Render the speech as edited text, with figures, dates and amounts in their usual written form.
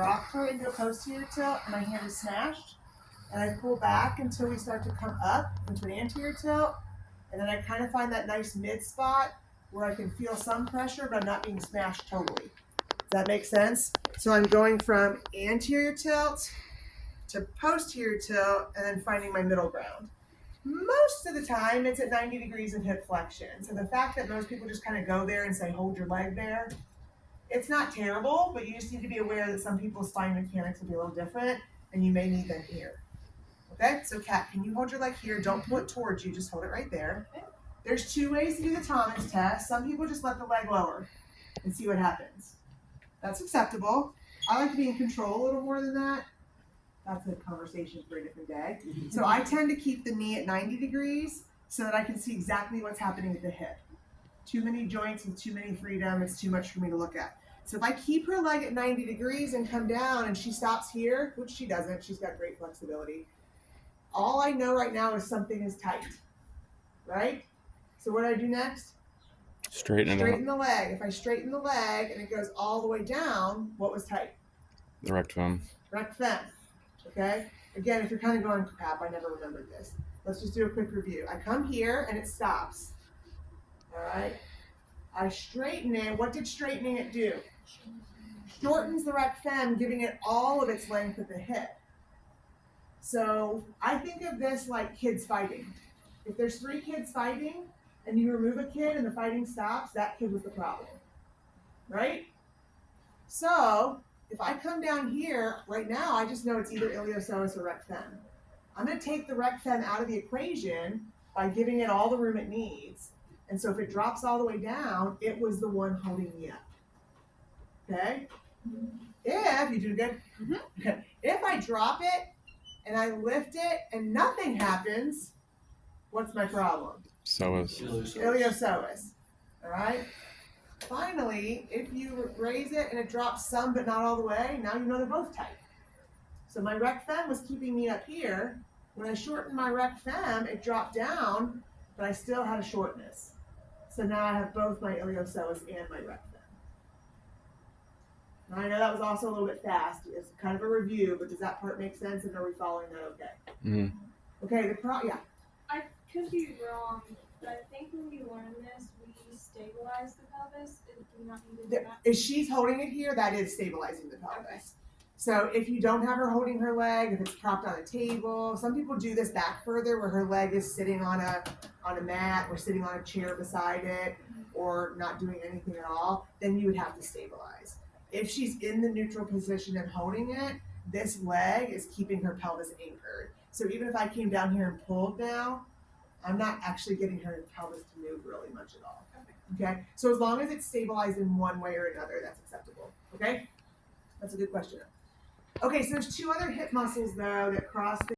rock her into a posterior tilt and my hand is smashed. And I pull back until we start to come up into an anterior tilt. And then I kind of find that nice mid spot where I can feel some pressure, but I'm not being smashed totally. Does that make sense? So I'm going from anterior tilt to posterior tilt and then finding my middle ground. Most of the time it's at 90 degrees of hip flexion. So the fact that most people just kind of go there and say, hold your leg there, it's not terrible, but you just need to be aware that some people's spine mechanics will be a little different and you may need them here. Okay, so Kat, can you hold your leg here? Don't pull it towards you, just hold it right there. There's two ways to do the Thomas test. Some people just let the leg lower and see what happens. That's acceptable. I like to be in control a little more than that. That's a conversation for a different day. So I tend to keep the knee at 90 degrees so that I can see exactly what's happening at the hip. Too many joints and too many freedom, it's too much for me to look at. So if I keep her leg at 90 degrees and come down and she stops here, which she doesn't, she's got great flexibility. All I know right now is something is tight, right? So what do I do next? Straighten the leg. If I straighten the leg and it goes all the way down, what was tight? The rectum. Rectum. Okay? Again, if you're kind of going, crap, I never remembered this. Let's just do a quick review. I come here and it stops. All right? I straighten it. What did straightening it do? Shortens the rectum, giving it all of its length at the hip. So I think of this like kids fighting. If there's 3 kids fighting and you remove a kid and the fighting stops, that kid was the problem, right? So if I come down here, right now I just know it's either iliopsoas or rectum. I'm going to take the rectum out of the equation by giving it all the room it needs. And so if it drops all the way down, it was the one holding me up. Okay? If you do good, okay. If I drop it and I lift it and nothing happens, what's my problem? Iliopsoas. All right? Finally, if you raise it and it drops some but not all the way, now you know they're both tight. So my rectum was keeping me up here. When I shortened my rectum, it dropped down, but I still had a shortness. So now I have both my iliopsoas and my rectum. Now I know that was also a little bit fast. It's kind of a review, but does that part make sense and are we following that okay? Mm-hmm. Okay, yeah. I could be wrong, but I think when we learn this, we stabilize the pelvis. Do you not need to do that? If she's holding it here, that is stabilizing the pelvis. Okay. So if you don't have her holding her leg, if it's propped on a table, some people do this back further where her leg is sitting on a mat or sitting on a chair beside it or not doing anything at all, then you would have to stabilize. If she's in the neutral position and holding it, this leg is keeping her pelvis anchored. So even if I came down here and pulled now, I'm not actually getting her pelvis to move really much at all. Okay? So as long as it's stabilized in one way or another, that's acceptable. Okay? That's a good question. Okay, so there's 2 other hip muscles though that cross the